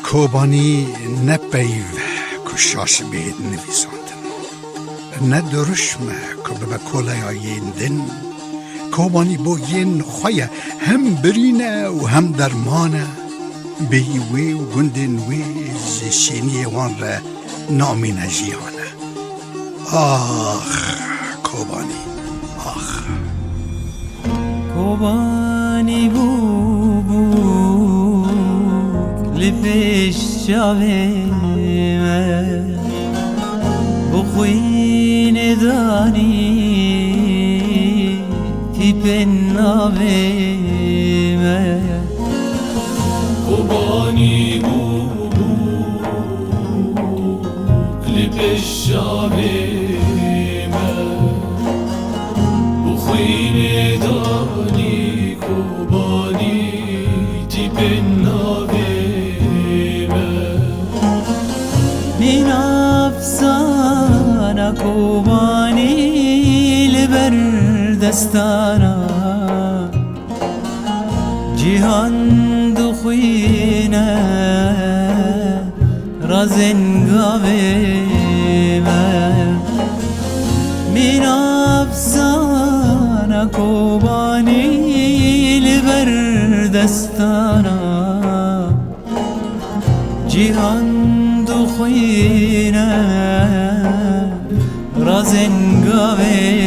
کوبانی نه پیو که شاش بید نویساندن، نه درشمه که به کلای آیندن. کوبانی بو ین خواه هم برینه و هم درمانه، بیوی و گندن وی زشینی وان را نامینه جیانه. آخ کوبانی آخ. کوبانی بو لپش شویم بخوین دانی تیپن ناویم. کوبانی بو لپش شویم بخوین دانی کوبانی تیپن ناویم. من افسانه کوبانی لبر دستانا جهان دخوینه رازنگاویم. من افسانه کوبانی لبر دستانا جهان دخوینه رازنگاویم.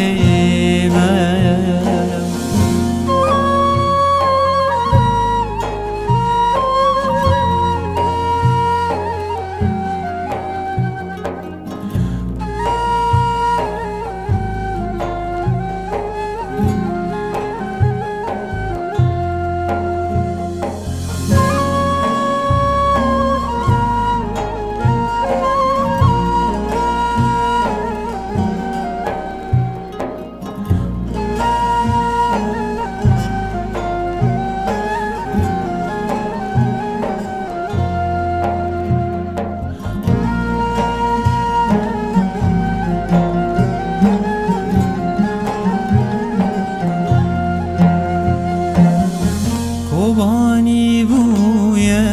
کوبانی بویه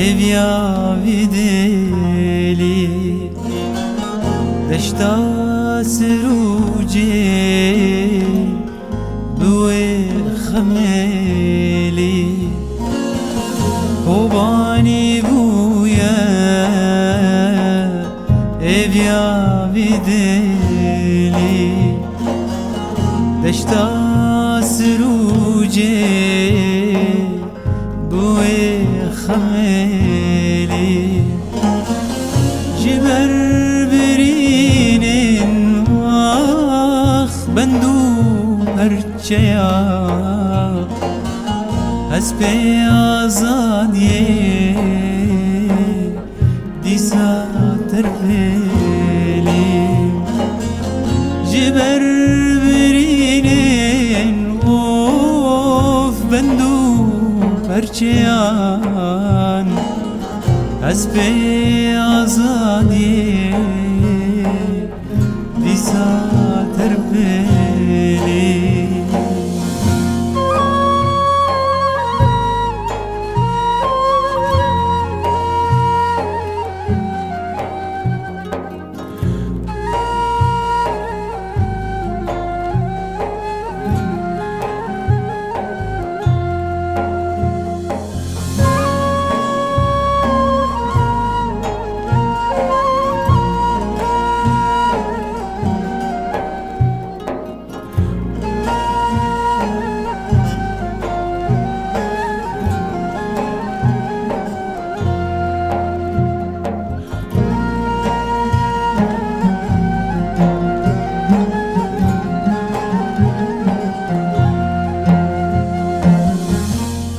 evya videli deshta sruje bue khameli. کوبانی بویه evya videli deshta سروجه بوی خملی جبر برینن واخ بندو هرچیا از پی آزادیه دیسا ترفلی جبر بندو پرچیان از پی آزادی دیسا ترپیلی.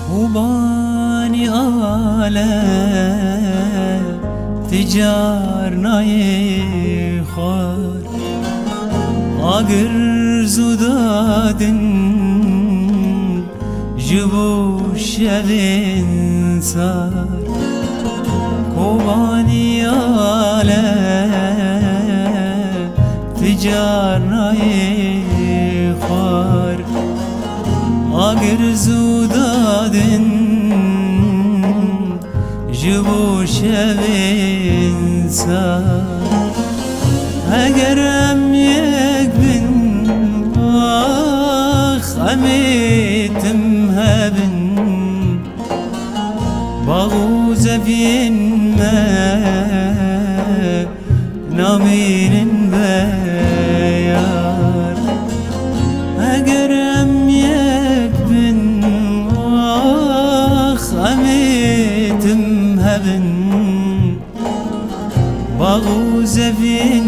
کوبانی آله تجار نای خور آگر زودادن جبو شوین سار. کوبانی آله تجار نای خور أميتم هبن باغو زفين ما نامين بيار أقرم يكبن واخ أميتم هبن باغو زفين